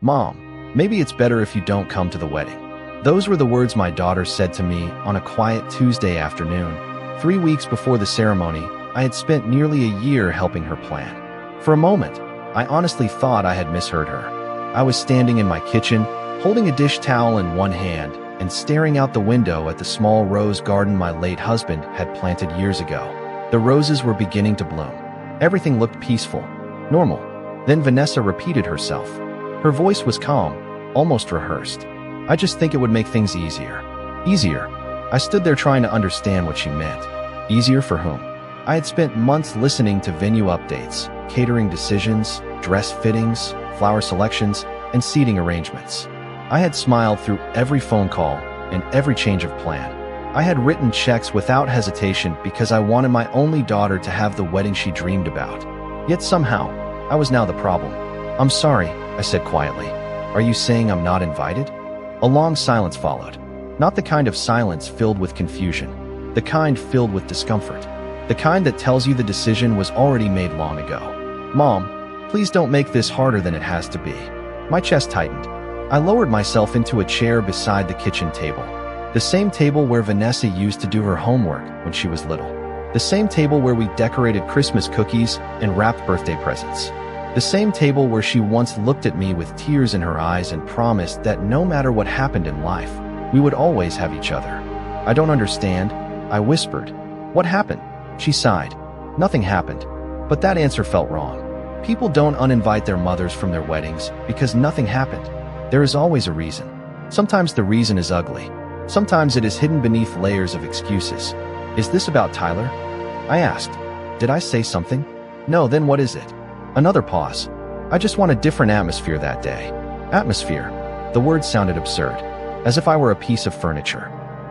"Mom, maybe it's better if you don't come to the wedding." Those were the words my daughter said to me on a quiet Tuesday afternoon. 3 weeks before the ceremony, I had spent nearly a year helping her plan. For a moment, I honestly thought I had misheard her. I was standing in my kitchen, holding a dish towel in one hand and staring out the window at the small rose garden my late husband had planted years ago. The roses were beginning to bloom. Everything looked peaceful, normal. Then Vanessa repeated herself. Her voice was calm, almost rehearsed. "I just think it would make things easier." Easier? I stood there trying to understand what she meant. Easier for whom? I had spent months listening to venue updates, catering decisions, dress fittings, flower selections, and seating arrangements. I had smiled through every phone call and every change of plan. I had written checks without hesitation because I wanted my only daughter to have the wedding she dreamed about. Yet somehow, I was now the problem. "I'm sorry," I said quietly. "Are you saying I'm not invited?" A long silence followed. Not the kind of silence filled with confusion, the kind filled with discomfort. The kind that tells you the decision was already made long ago. "Mom, please don't make this harder than it has to be." My chest tightened. I lowered myself into a chair beside the kitchen table. The same table where Vanessa used to do her homework when she was little. The same table where we decorated Christmas cookies and wrapped birthday presents. The same table where she once looked at me with tears in her eyes and promised that no matter what happened in life, we would always have each other. "I don't understand," I whispered. "What happened?" She sighed. "Nothing happened." But that answer felt wrong. People don't uninvite their mothers from their weddings because nothing happened. There is always a reason. Sometimes the reason is ugly. Sometimes it is hidden beneath layers of excuses. "Is this about Tyler?" I asked. "Did I say something?" "No, then what is it?" Another pause. "I just want a different atmosphere that day." Atmosphere. The word sounded absurd, as if I were a piece of furniture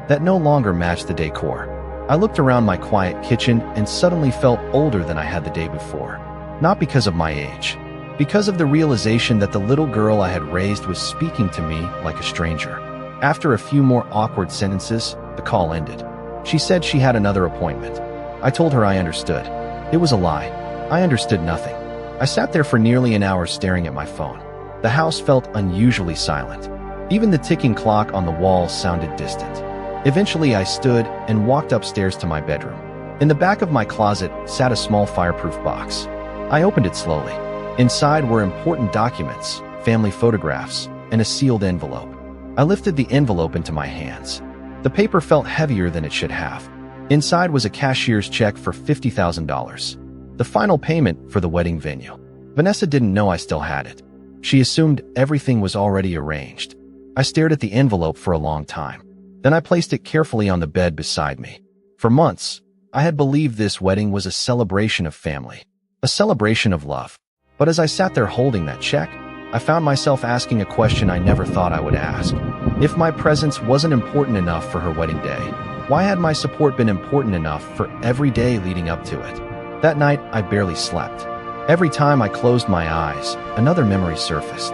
that no longer matched the decor. I looked around my quiet kitchen and suddenly felt older than I had the day before. Not because of my age, because of the realization that the little girl I had raised was speaking to me like a stranger. After a few more awkward sentences, the call ended. She said she had another appointment. I told her I understood. It was a lie. I understood nothing. I sat there for nearly an hour staring at my phone. The house felt unusually silent. Even the ticking clock on the wall sounded distant. Eventually, I stood and walked upstairs to my bedroom. In the back of my closet sat a small fireproof box. I opened it slowly. Inside were important documents, family photographs, and a sealed envelope. I lifted the envelope into my hands. The paper felt heavier than it should have. Inside was a cashier's check for $50,000. The final payment for the wedding venue. Vanessa didn't know I still had it. She assumed everything was already arranged. I stared at the envelope for a long time. Then I placed it carefully on the bed beside me. For months, I had believed this wedding was a celebration of family, a celebration of love. But as I sat there holding that check, I found myself asking a question I never thought I would ask. If my presence wasn't important enough for her wedding day, why had my support been important enough for every day leading up to it? That night, I barely slept. Every time I closed my eyes, another memory surfaced.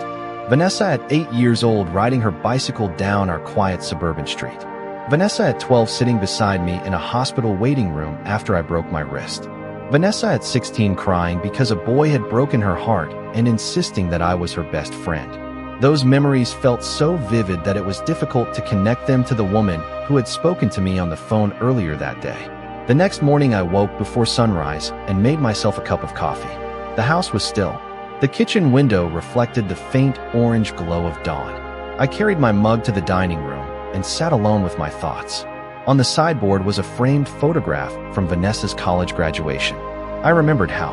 Vanessa at 8 years old riding her bicycle down our quiet suburban street. Vanessa at 12 sitting beside me in a hospital waiting room after I broke my wrist. Vanessa at 16 crying because a boy had broken her heart and insisting that I was her best friend. Those memories felt so vivid that it was difficult to connect them to the woman who had spoken to me on the phone earlier that day. The next morning I woke before sunrise and made myself a cup of coffee. The house was still. The kitchen window reflected the faint orange glow of dawn. I carried my mug to the dining room and sat alone with my thoughts. On the sideboard was a framed photograph from Vanessa's college graduation. I remembered how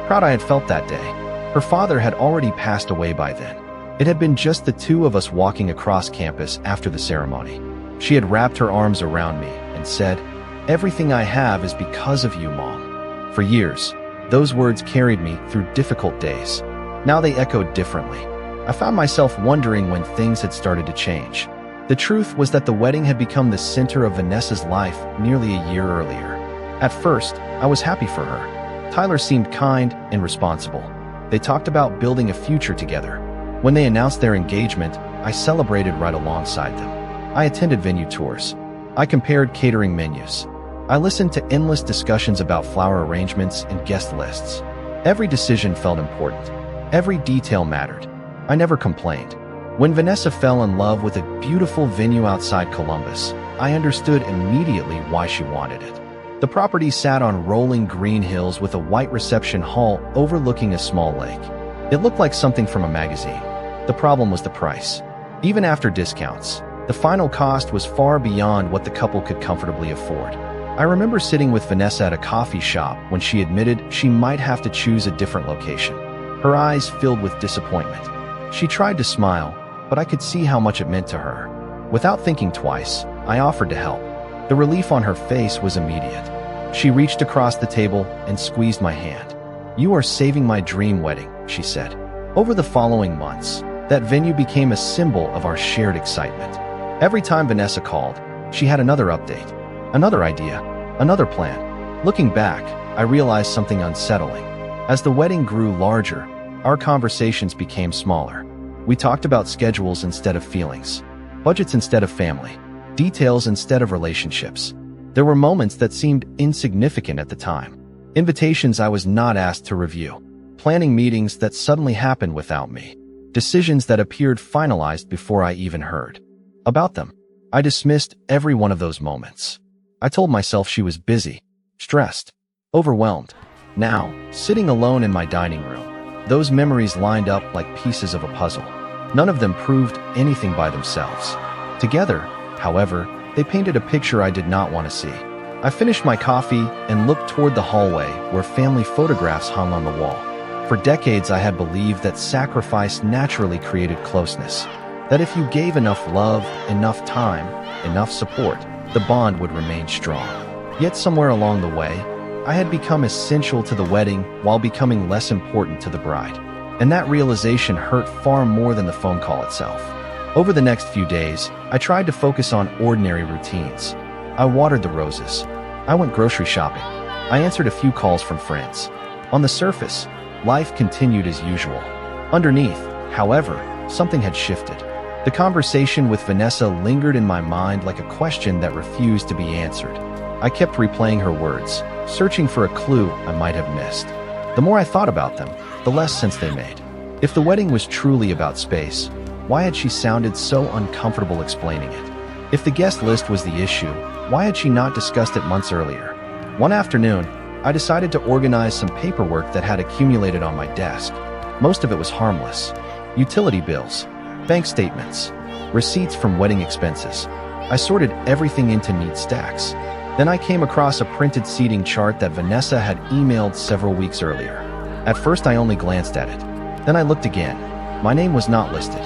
proud I had felt that day. Her father had already passed away by then. It had been just the two of us walking across campus after the ceremony. She had wrapped her arms around me and said, "Everything I have is because of you, Mom." For years, those words carried me through difficult days. Now they echoed differently. I found myself wondering when things had started to change. The truth was that the wedding had become the center of Vanessa's life nearly a year earlier. At first, I was happy for her. Tyler seemed kind and responsible. They talked about building a future together. When they announced their engagement, I celebrated right alongside them. I attended venue tours. I compared catering menus. I listened to endless discussions about flower arrangements and guest lists. Every decision felt important. Every detail mattered. I never complained. When Vanessa fell in love with a beautiful venue outside Columbus, I understood immediately why she wanted it. The property sat on rolling green hills with a white reception hall overlooking a small lake. It looked like something from a magazine. The problem was the price. Even after discounts, the final cost was far beyond what the couple could comfortably afford. I remember sitting with Vanessa at a coffee shop when she admitted she might have to choose a different location. Her eyes filled with disappointment. She tried to smile, but I could see how much it meant to her. Without thinking twice, I offered to help. The relief on her face was immediate. She reached across the table and squeezed my hand. "You are saving my dream wedding," she said. Over the following months, that venue became a symbol of our shared excitement. Every time Vanessa called, she had another update, another idea, another plan. Looking back, I realized something unsettling. As the wedding grew larger, our conversations became smaller. We talked about schedules instead of feelings, budgets instead of family, details instead of relationships. There were moments that seemed insignificant at the time. Invitations I was not asked to review. Planning meetings that suddenly happened without me. Decisions that appeared finalized before I even heard about them. I dismissed every one of those moments. I told myself she was busy, stressed, overwhelmed. Now, sitting alone in my dining room, those memories lined up like pieces of a puzzle. None of them proved anything by themselves. Together, however, they painted a picture I did not want to see. I finished my coffee and looked toward the hallway where family photographs hung on the wall. For decades, I had believed that sacrifice naturally created closeness, that if you gave enough love, enough time, enough support, the bond would remain strong. Yet somewhere along the way, I had become essential to the wedding while becoming less important to the bride. And that realization hurt far more than the phone call itself. Over the next few days, I tried to focus on ordinary routines. I watered the roses. I went grocery shopping. I answered a few calls from friends. On the surface, life continued as usual. Underneath, however, something had shifted. The conversation with Vanessa lingered in my mind like a question that refused to be answered. I kept replaying her words, searching for a clue I might have missed. The more I thought about them, the less sense they made. If the wedding was truly about space, why had she sounded so uncomfortable explaining it? If the guest list was the issue, why had she not discussed it months earlier? One afternoon, I decided to organize some paperwork that had accumulated on my desk. Most of it was harmless. Utility bills, bank statements, receipts from wedding expenses. I sorted everything into neat stacks. Then I came across a printed seating chart that Vanessa had emailed several weeks earlier. At first, I only glanced at it. Then I looked again. My name was not listed.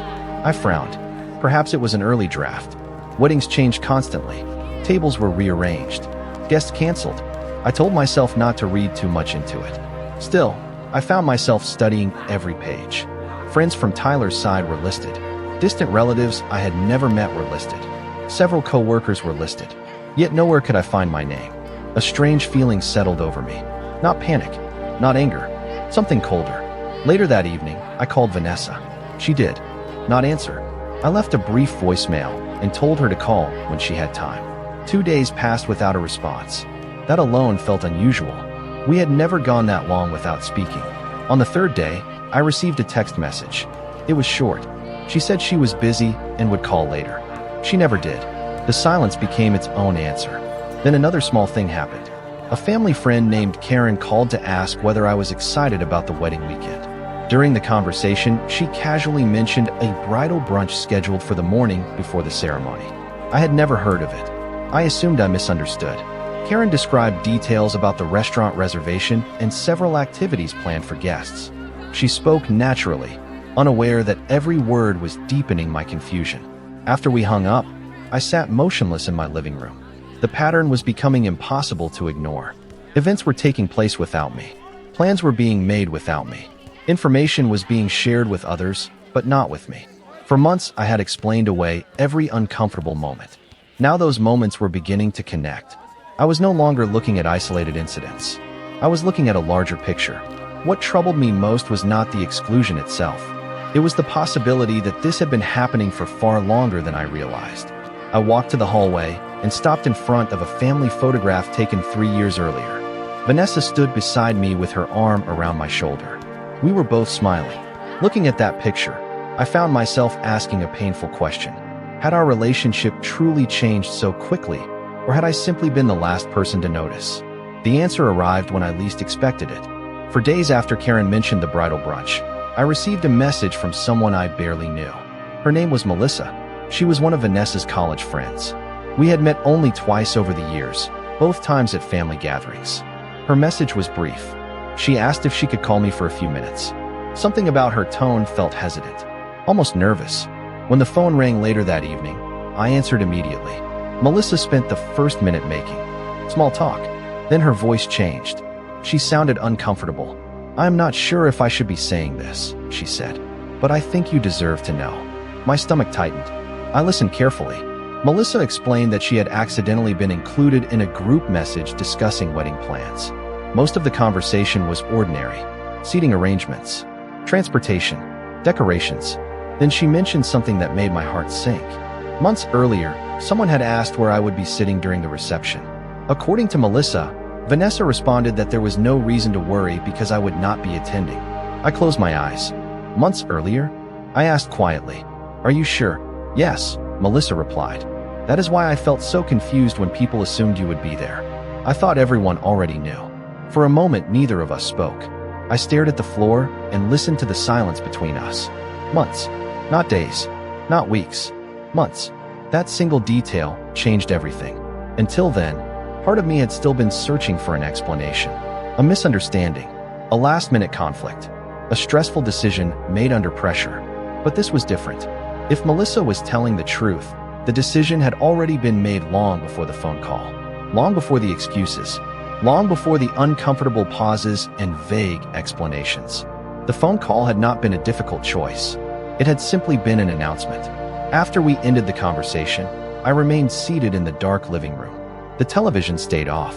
I frowned. Perhaps it was an early draft. Weddings changed constantly. Tables were rearranged. Guests canceled. I told myself not to read too much into it. Still, I found myself studying every page. Friends from Tyler's side were listed. Distant relatives I had never met were listed. Several co-workers were listed. Yet nowhere could I find my name. A strange feeling settled over me. Not panic, not anger, something colder. Later that evening, I called Vanessa. She did not answer. I left a brief voicemail and told her to call when she had time. 2 days passed without a response. That alone felt unusual. We had never gone that long without speaking. On the third day, I received a text message. It was short. She said she was busy and would call later. She never did. The silence became its own answer. Then another small thing happened. A family friend named Karen called to ask whether I was excited about the wedding weekend. During the conversation, she casually mentioned a bridal brunch scheduled for the morning before the ceremony. I had never heard of it. I assumed I misunderstood. Karen described details about the restaurant reservation and several activities planned for guests. She spoke naturally, unaware that every word was deepening my confusion. After we hung up, I sat motionless in my living room. The pattern was becoming impossible to ignore. Events were taking place without me. Plans were being made without me. Information was being shared with others, but not with me. For months, I had explained away every uncomfortable moment. Now those moments were beginning to connect. I was no longer looking at isolated incidents. I was looking at a larger picture. What troubled me most was not the exclusion itself. It was the possibility that this had been happening for far longer than I realized. I walked to the hallway and stopped in front of a family photograph taken 3 years earlier. Vanessa stood beside me with her arm around my shoulder. We were both smiling. Looking at that picture, I found myself asking a painful question. Had our relationship truly changed so quickly, or had I simply been the last person to notice? The answer arrived when I least expected it. For days after Karen mentioned the bridal brunch, I received a message from someone I barely knew. Her name was Melissa. She was one of Vanessa's college friends. We had met only twice over the years, both times at family gatherings. Her message was brief. She asked if she could call me for a few minutes. Something about her tone felt hesitant, almost nervous. When the phone rang later that evening, I answered immediately. Melissa spent the first minute making small talk. Then her voice changed. She sounded uncomfortable. "I'm not sure if I should be saying this," she said, "but I think you deserve to know." My stomach tightened. I listened carefully. Melissa explained that she had accidentally been included in a group message discussing wedding plans. Most of the conversation was ordinary: seating arrangements, transportation, decorations. Then she mentioned something that made my heart sink. Months earlier, someone had asked where I would be sitting during the reception. According to Melissa, Vanessa responded that there was no reason to worry because I would not be attending. I closed my eyes. Months earlier? I asked quietly. "Are you sure?" "Yes," Melissa replied. "That is why I felt so confused when people assumed you would be there. I thought everyone already knew." For a moment, neither of us spoke. I stared at the floor and listened to the silence between us. Months. Not days. Not weeks. Months. That single detail changed everything. Until then, part of me had still been searching for an explanation. A misunderstanding. A last-minute conflict. A stressful decision made under pressure. But this was different. If Melissa was telling the truth, the decision had already been made long before the phone call. Long before the excuses. Long before the uncomfortable pauses and vague explanations. The phone call had not been a difficult choice. It had simply been an announcement. After we ended the conversation, I remained seated in the dark living room. The television stayed off.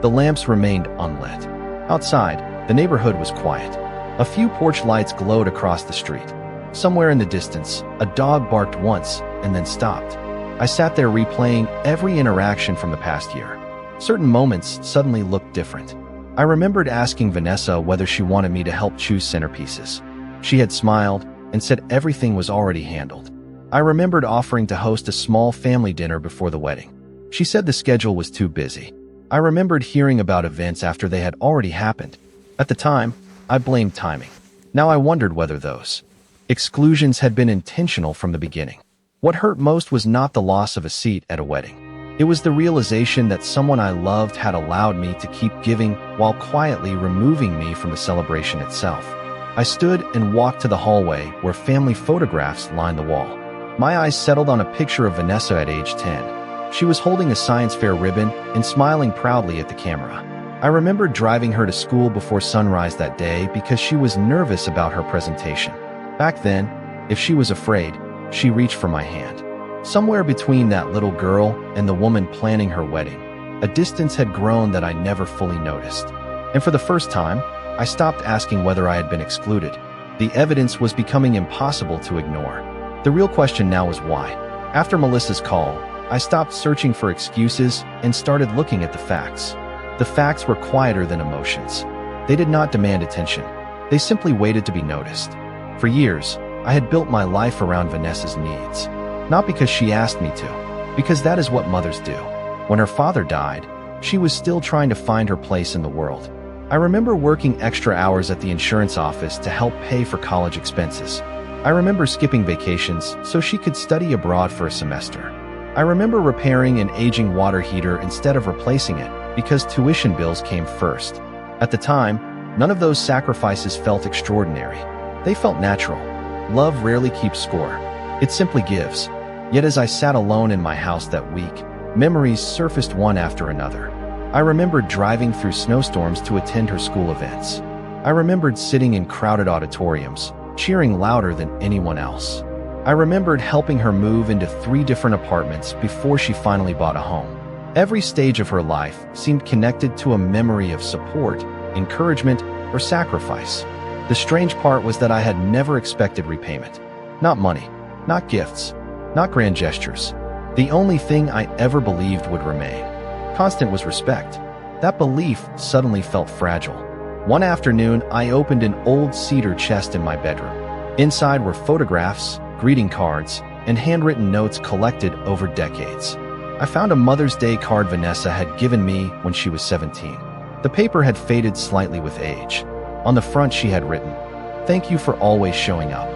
The lamps remained unlit. Outside, the neighborhood was quiet. A few porch lights glowed across the street. Somewhere in the distance, a dog barked once and then stopped. I sat there replaying every interaction from the past year. Certain moments suddenly looked different. I remembered asking Vanessa whether she wanted me to help choose centerpieces. She had smiled and said everything was already handled. I remembered offering to host a small family dinner before the wedding. She said the schedule was too busy. I remembered hearing about events after they had already happened. At the time, I blamed timing. Now I wondered whether those exclusions had been intentional from the beginning. What hurt most was not the loss of a seat at a wedding. It was the realization that someone I loved had allowed me to keep giving while quietly removing me from the celebration itself. I stood and walked to the hallway where family photographs lined the wall. My eyes settled on a picture of Vanessa at age 10. She was holding a science fair ribbon and smiling proudly at the camera. I remembered driving her to school before sunrise that day because she was nervous about her presentation. Back then, if she was afraid, she reached for my hand. Somewhere between that little girl and the woman planning her wedding, a distance had grown that I never fully noticed. And for the first time, I stopped asking whether I had been excluded. The evidence was becoming impossible to ignore. The real question now was why. After Melissa's call, I stopped searching for excuses and started looking at the facts. The facts were quieter than emotions. They did not demand attention. They simply waited to be noticed. For years, I had built my life around Vanessa's needs. Not because she asked me to, because that is what mothers do. When her father died, she was still trying to find her place in the world. I remember working extra hours at the insurance office to help pay for college expenses. I remember skipping vacations so she could study abroad for a semester. I remember repairing an aging water heater instead of replacing it because tuition bills came first. At the time, none of those sacrifices felt extraordinary. They felt natural. Love rarely keeps score. It simply gives. Yet as I sat alone in my house that week, memories surfaced one after another. I remembered driving through snowstorms to attend her school events. I remembered sitting in crowded auditoriums, cheering louder than anyone else. I remembered helping her move into 3 different apartments before she finally bought a home. Every stage of her life seemed connected to a memory of support, encouragement, or sacrifice. The strange part was that I had never expected repayment. Not money, not gifts, not grand gestures. The only thing I ever believed would remain constant was respect. That belief suddenly felt fragile. One afternoon, I opened an old cedar chest in my bedroom. Inside were photographs, greeting cards, and handwritten notes collected over decades. I found a Mother's Day card Vanessa had given me when she was 17. The paper had faded slightly with age. On the front she had written, "Thank you for always showing up."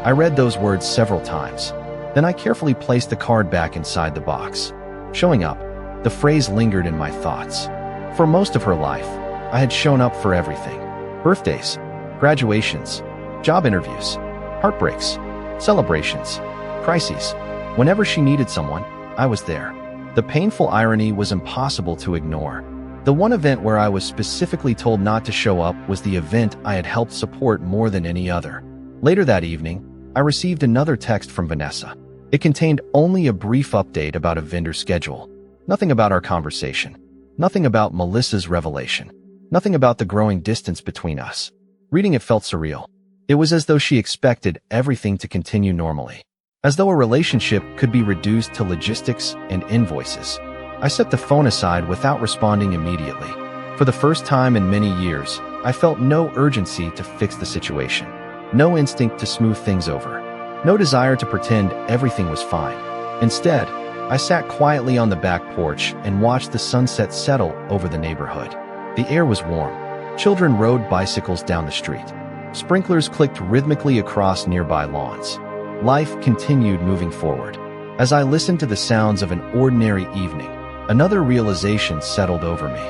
I read those words several times. Then I carefully placed the card back inside the box. Showing up, the phrase lingered in my thoughts. For most of her life, I had shown up for everything. Birthdays, graduations, job interviews, heartbreaks, celebrations, crises. Whenever she needed someone, I was there. The painful irony was impossible to ignore. The one event where I was specifically told not to show up was the event I had helped support more than any other. Later that evening, I received another text from Vanessa. It contained only a brief update about a vendor schedule. Nothing about our conversation. Nothing about Melissa's revelation. Nothing about the growing distance between us. Reading it felt surreal. It was as though she expected everything to continue normally. As though a relationship could be reduced to logistics and invoices. I set the phone aside without responding immediately. For the first time in many years, I felt no urgency to fix the situation. No instinct to smooth things over. No desire to pretend everything was fine. Instead, I sat quietly on the back porch and watched the sunset settle over the neighborhood. The air was warm. Children rode bicycles down the street. Sprinklers clicked rhythmically across nearby lawns. Life continued moving forward. As I listened to the sounds of an ordinary evening, another realization settled over me.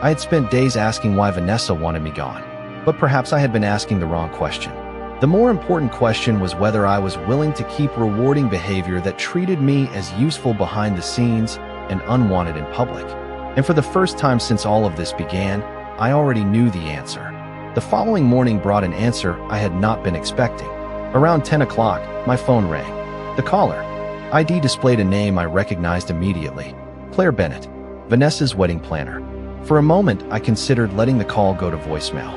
I had spent days asking why Vanessa wanted me gone, but perhaps I had been asking the wrong question. The more important question was whether I was willing to keep rewarding behavior that treated me as useful behind the scenes and unwanted in public. And for the first time since all of this began, I already knew the answer. The following morning brought an answer I had not been expecting. Around 10 o'clock, my phone rang. The caller ID displayed a name I recognized immediately. Claire Bennett, Vanessa's wedding planner. For a moment, I considered letting the call go to voicemail.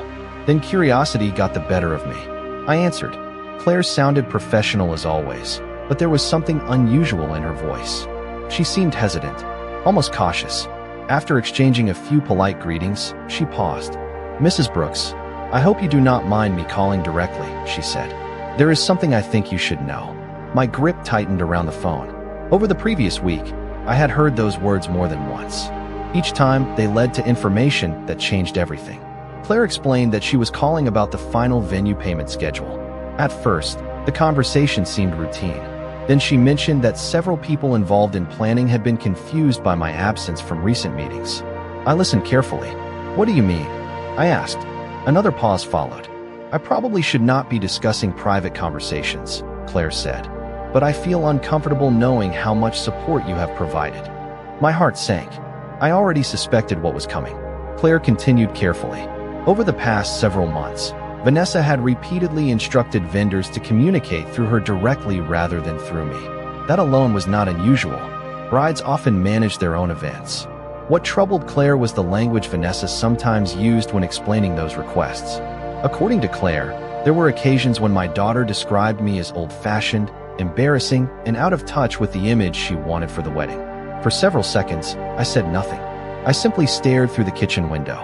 Then curiosity got the better of me. I answered. Claire sounded professional as always, but there was something unusual in her voice. She seemed hesitant, almost cautious. After exchanging a few polite greetings, she paused. "Mrs. Brooks, I hope you do not mind me calling directly," she said. "There is something I think you should know." My grip tightened around the phone. Over the previous week, I had heard those words more than once. Each time, they led to information that changed everything. Claire explained that she was calling about the final venue payment schedule. At first, the conversation seemed routine. Then she mentioned that several people involved in planning had been confused by my absence from recent meetings. I listened carefully. "What do you mean?" I asked. Another pause followed. "I probably should not be discussing private conversations," Claire said, "but I feel uncomfortable knowing how much support you have provided." My heart sank. I already suspected what was coming. Claire continued carefully. Over the past several months, Vanessa had repeatedly instructed vendors to communicate through her directly rather than through me. That alone was not unusual. Brides often manage their own events. What troubled Claire was the language Vanessa sometimes used when explaining those requests. According to Claire, there were occasions when my daughter described me as old-fashioned, embarrassing, and out of touch with the image she wanted for the wedding. For several seconds, I said nothing. I simply stared through the kitchen window.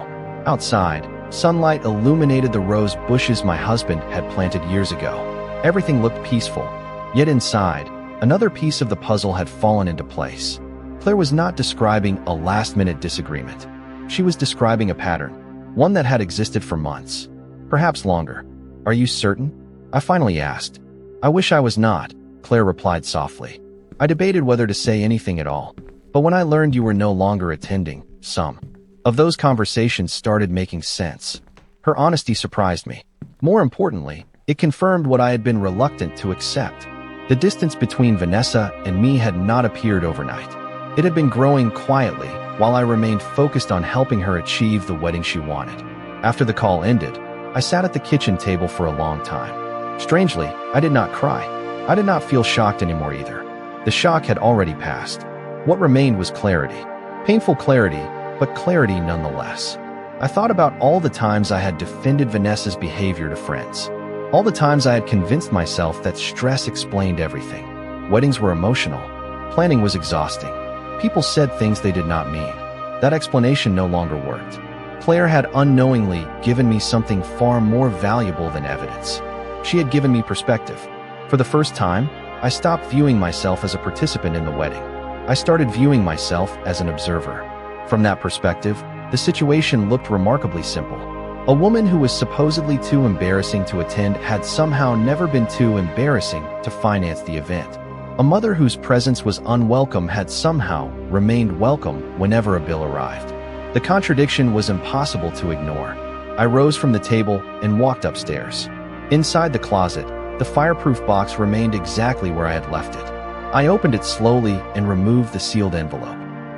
Outside, sunlight illuminated the rose bushes my husband had planted years ago. Everything looked peaceful. Yet inside, another piece of the puzzle had fallen into place. Claire was not describing a last-minute disagreement. She was describing a pattern, one that had existed for months, perhaps longer. "Are you certain?" I finally asked. "I wish I was not," Claire replied softly. I debated whether to say anything at all, but when I learned you were no longer attending, some of those conversations started making sense. Her honesty surprised me. More importantly, it confirmed what I had been reluctant to accept. The distance between Vanessa and me had not appeared overnight. It had been growing quietly while I remained focused on helping her achieve the wedding she wanted. After the call ended, I sat at the kitchen table for a long time. Strangely, I did not cry. I did not feel shocked anymore either. The shock had already passed. What remained was clarity. Painful clarity, but clarity nonetheless. I thought about all the times I had defended Vanessa's behavior to friends. All the times I had convinced myself that stress explained everything. Weddings were emotional. Planning was exhausting. People said things they did not mean. That explanation no longer worked. Claire had unknowingly given me something far more valuable than evidence. She had given me perspective. For the first time, I stopped viewing myself as a participant in the wedding. I started viewing myself as an observer. From that perspective, the situation looked remarkably simple. A woman who was supposedly too embarrassing to attend had somehow never been too embarrassing to finance the event. A mother whose presence was unwelcome had somehow remained welcome whenever a bill arrived. The contradiction was impossible to ignore. I rose from the table and walked upstairs. Inside the closet, the fireproof box remained exactly where I had left it. I opened it slowly and removed the sealed envelope.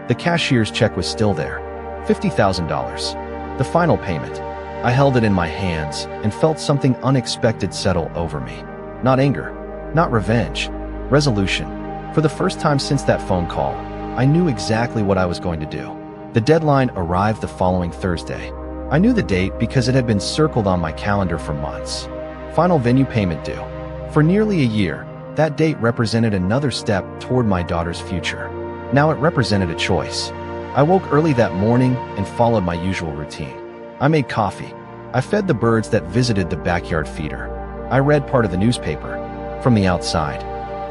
The cashier's check was still there. $50,000. The final payment. I held it in my hands and felt something unexpected settle over me. Not anger, not revenge, resolution. For the first time since that phone call, I knew exactly what I was going to do. The deadline arrived the following Thursday. I knew the date because it had been circled on my calendar for months. Final venue payment due. For nearly a year, that date represented another step toward my daughter's future. Now it represented a choice. I woke early that morning and followed my usual routine. I made coffee. I fed the birds that visited the backyard feeder. I read part of the newspaper. From the outside,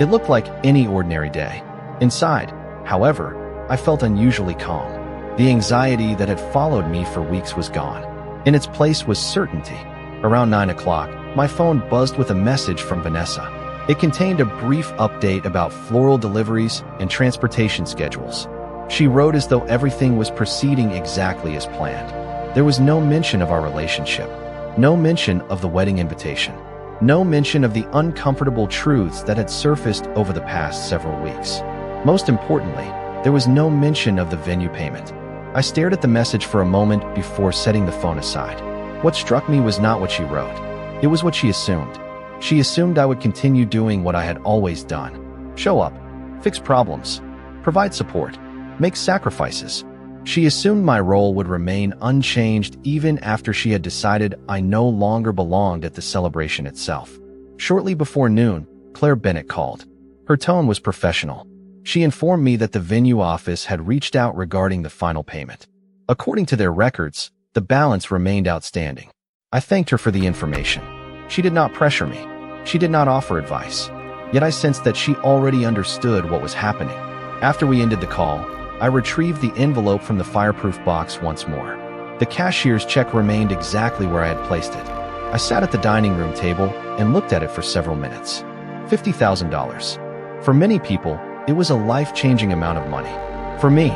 it looked like any ordinary day. Inside, however, I felt unusually calm. The anxiety that had followed me for weeks was gone. In its place was certainty. Around 9 o'clock, my phone buzzed with a message from Vanessa. It contained a brief update about floral deliveries and transportation schedules. She wrote as though everything was proceeding exactly as planned. There was no mention of our relationship, no mention of the wedding invitation, no mention of the uncomfortable truths that had surfaced over the past several weeks. Most importantly, there was no mention of the venue payment. I stared at the message for a moment before setting the phone aside. What struck me was not what she wrote. It was what she assumed. She assumed I would continue doing what I had always done. Show up, fix problems, provide support, make sacrifices. She assumed my role would remain unchanged even after she had decided I no longer belonged at the celebration itself. Shortly before noon, Claire Bennett called. Her tone was professional. She informed me that the venue office had reached out regarding the final payment. According to their records, the balance remained outstanding. I thanked her for the information. She did not pressure me. She did not offer advice. Yet I sensed that she already understood what was happening. After we ended the call, I retrieved the envelope from the fireproof box once more. The cashier's check remained exactly where I had placed it. I sat at the dining room table and looked at it for several minutes. $50,000. For many people, it was a life-changing amount of money. For me,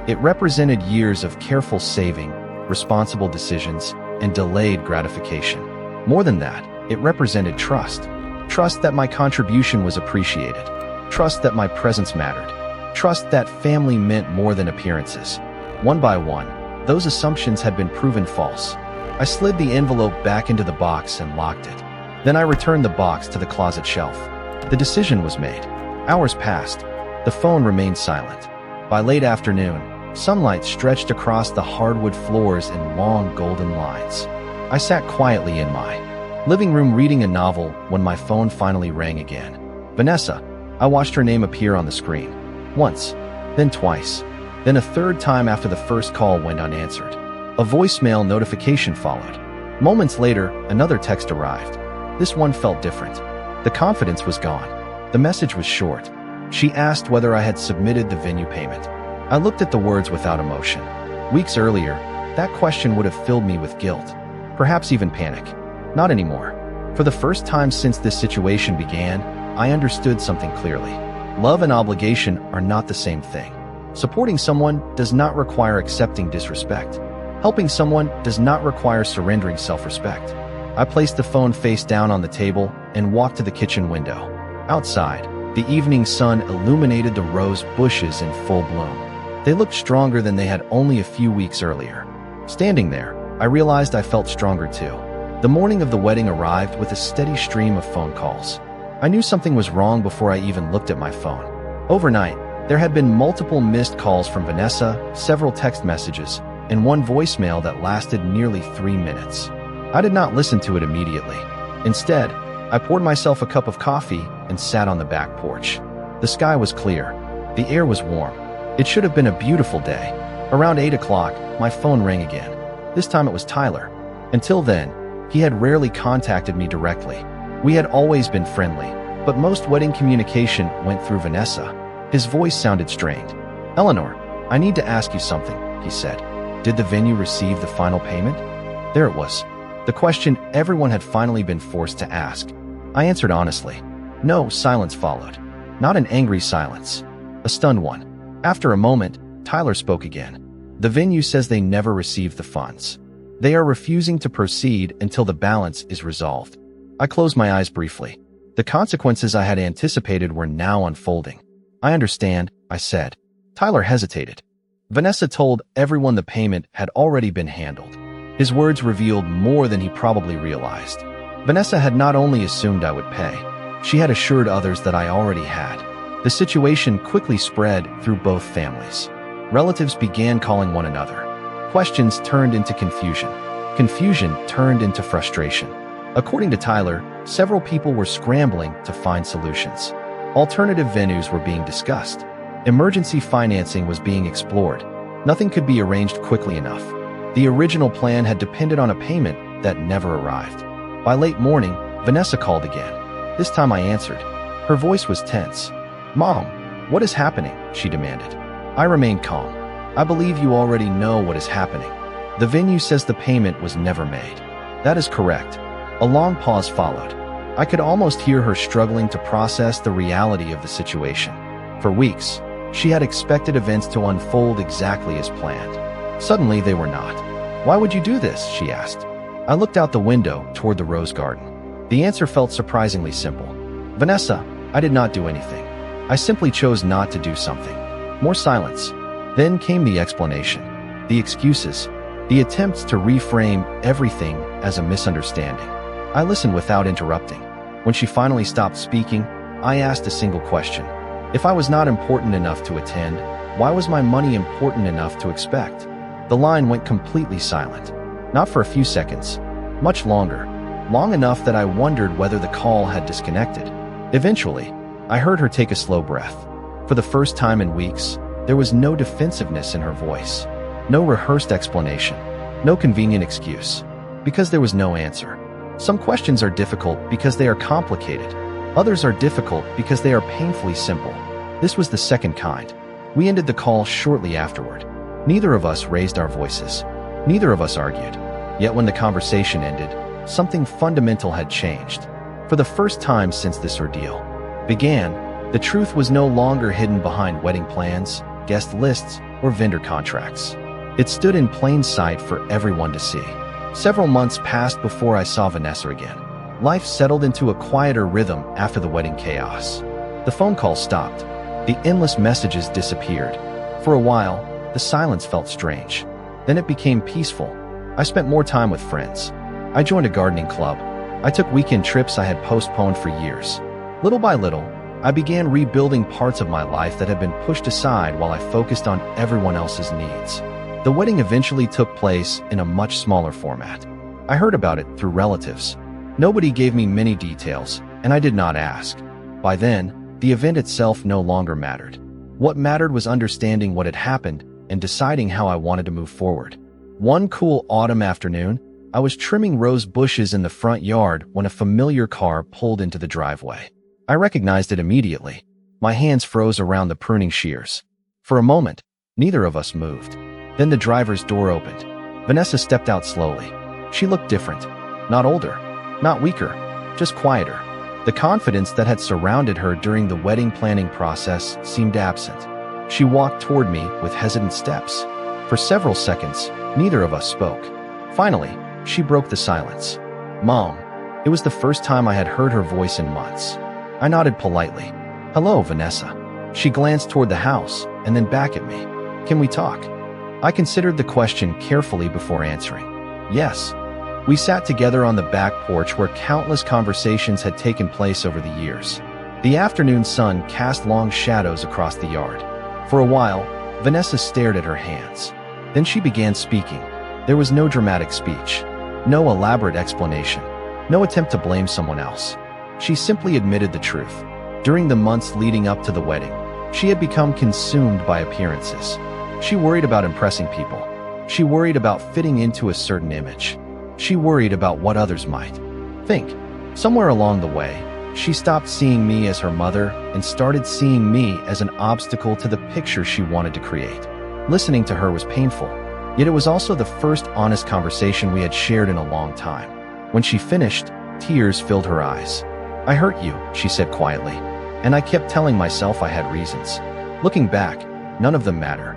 it represented years of careful saving, responsible decisions, and delayed gratification. More than that, it represented trust. Trust that my contribution was appreciated. Trust that my presence mattered. Trust that family meant more than appearances. One by one, those assumptions had been proven false. I slid the envelope back into the box and locked it. Then I returned the box to the closet shelf. The decision was made. Hours passed. The phone remained silent. By late afternoon, sunlight stretched across the hardwood floors in long golden lines. I sat quietly in my living room reading a novel when my phone finally rang again. Vanessa. I watched her name appear on the screen. Once, then twice, then a third time after the first call went unanswered. A voicemail notification followed. Moments later, another text arrived. This one felt different. The confidence was gone. The message was short. She asked whether I had submitted the venue payment. I looked at the words without emotion. Weeks earlier, that question would have filled me with guilt, perhaps even panic. Not anymore. For the first time since this situation began, I understood something clearly. Love and obligation are not the same thing. Supporting someone does not require accepting disrespect. Helping someone does not require surrendering self-respect. I placed the phone face down on the table and walked to the kitchen window. Outside, the evening sun illuminated the rose bushes in full bloom. They looked stronger than they had only a few weeks earlier. Standing there, I realized I felt stronger too. The morning of the wedding arrived with a steady stream of phone calls. I knew something was wrong before I even looked at my phone. Overnight, there had been multiple missed calls from Vanessa, several text messages, and one voicemail that lasted nearly 3 minutes. I did not listen to it immediately. Instead, I poured myself a cup of coffee and sat on the back porch. The sky was clear. The air was warm. It should have been a beautiful day. Around 8 o'clock, my phone rang again. This time it was Tyler. Until then, he had rarely contacted me directly. We had always been friendly, but most wedding communication went through Vanessa. His voice sounded strained. "Eleanor, I need to ask you something," he said. "Did the venue receive the final payment?" There it was. The question everyone had finally been forced to ask. I answered honestly. No. Silence followed. Not an angry silence. A stunned one. After a moment, Tyler spoke again. "The venue says they never received the funds. They are refusing to proceed until the balance is resolved." I closed my eyes briefly. The consequences I had anticipated were now unfolding. "I understand," I said. Tyler hesitated. "Vanessa told everyone the payment had already been handled." His words revealed more than he probably realized. Vanessa had not only assumed I would pay, she had assured others that I already had. The situation quickly spread through both families. Relatives began calling one another. Questions turned into confusion. Confusion turned into frustration. According to Tyler, several people were scrambling to find solutions. Alternative venues were being discussed. Emergency financing was being explored. Nothing could be arranged quickly enough. The original plan had depended on a payment that never arrived. By late morning, Vanessa called again. This time I answered. Her voice was tense. "Mom, what is happening?" she demanded. I remained calm. "I believe you already know what is happening. The venue says the payment was never made." "That is correct." A long pause followed. I could almost hear her struggling to process the reality of the situation. For weeks, she had expected events to unfold exactly as planned. Suddenly, they were not. "Why would you do this?" she asked. I looked out the window toward the rose garden. The answer felt surprisingly simple. "Vanessa, I did not do anything. I simply chose not to do something." More silence. Then came the explanation. The excuses. The attempts to reframe everything as a misunderstanding. I listened without interrupting. When she finally stopped speaking, I asked a single question. If I was not important enough to attend, why was my money important enough to expect? The line went completely silent. Not for a few seconds. Much longer. Long enough that I wondered whether the call had disconnected. Eventually, I heard her take a slow breath. For the first time in weeks, there was no defensiveness in her voice. No rehearsed explanation. No convenient excuse. Because there was no answer. Some questions are difficult because they are complicated. Others are difficult because they are painfully simple. This was the second kind. We ended the call shortly afterward. Neither of us raised our voices. Neither of us argued. Yet when the conversation ended, something fundamental had changed. For the first time since this ordeal began, the truth was no longer hidden behind wedding plans, guest lists, or vendor contracts. It stood in plain sight for everyone to see. Several months passed before I saw Vanessa again. Life settled into a quieter rhythm after the wedding chaos. The phone calls stopped. The endless messages disappeared. For a while, the silence felt strange. Then it became peaceful. I spent more time with friends. I joined a gardening club. I took weekend trips I had postponed for years. Little by little, I began rebuilding parts of my life that had been pushed aside while I focused on everyone else's needs. The wedding eventually took place in a much smaller format. I heard about it through relatives. Nobody gave me many details, and I did not ask. By then, the event itself no longer mattered. What mattered was understanding what had happened and deciding how I wanted to move forward. One cool autumn afternoon, I was trimming rose bushes in the front yard when a familiar car pulled into the driveway. I recognized it immediately. My hands froze around the pruning shears. For a moment, neither of us moved. Then the driver's door opened. Vanessa stepped out slowly. She looked different. Not older, not weaker, just quieter. The confidence that had surrounded her during the wedding planning process seemed absent. She walked toward me with hesitant steps. For several seconds, neither of us spoke. Finally, she broke the silence. "Mom." It was the first time I had heard her voice in months. I nodded politely. "Hello, Vanessa." She glanced toward the house and then back at me. "Can we talk?" I considered the question carefully before answering. "Yes." We sat together on the back porch where countless conversations had taken place over the years. The afternoon sun cast long shadows across the yard. For a while, Vanessa stared at her hands. Then she began speaking. There was no dramatic speech, no elaborate explanation, no attempt to blame someone else. She simply admitted the truth. During the months leading up to the wedding, she had become consumed by appearances. She worried about impressing people. She worried about fitting into a certain image. She worried about what others might think. Somewhere along the way, she stopped seeing me as her mother and started seeing me as an obstacle to the picture she wanted to create. Listening to her was painful, yet it was also the first honest conversation we had shared in a long time. When she finished, tears filled her eyes. "I hurt you," she said quietly, and I kept telling myself I had reasons. Looking back, none of them matter.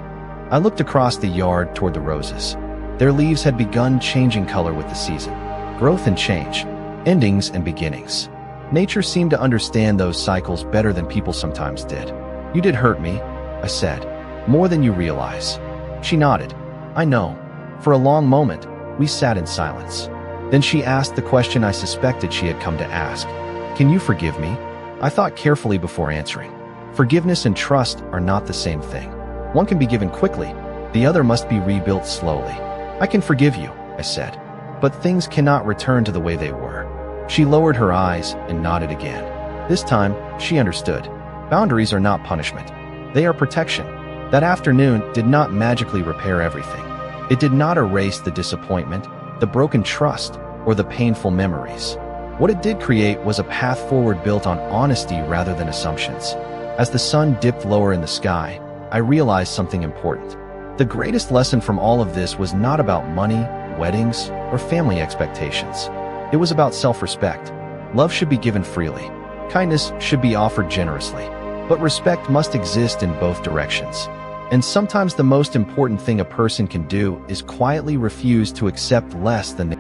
I looked across the yard toward the roses. Their leaves had begun changing color with the season. Growth and change, endings and beginnings. Nature seemed to understand those cycles better than people sometimes did. "You did hurt me," I said, "more than you realize." She nodded. "I know." For a long moment, we sat in silence. Then she asked the question I suspected she had come to ask. "Can you forgive me?" I thought carefully before answering. Forgiveness and trust are not the same thing. One can be given quickly, the other must be rebuilt slowly. "I can forgive you," I said, "but things cannot return to the way they were." She lowered her eyes and nodded again. This time, she understood. Boundaries are not punishment. They are protection. That afternoon did not magically repair everything. It did not erase the disappointment, the broken trust, or the painful memories. What it did create was a path forward built on honesty rather than assumptions. As the sun dipped lower in the sky, I realized something important. The greatest lesson from all of this was not about money, weddings, or family expectations. It was about self-respect. Love should be given freely. Kindness should be offered generously. But respect must exist in both directions. And sometimes the most important thing a person can do is quietly refuse to accept less than they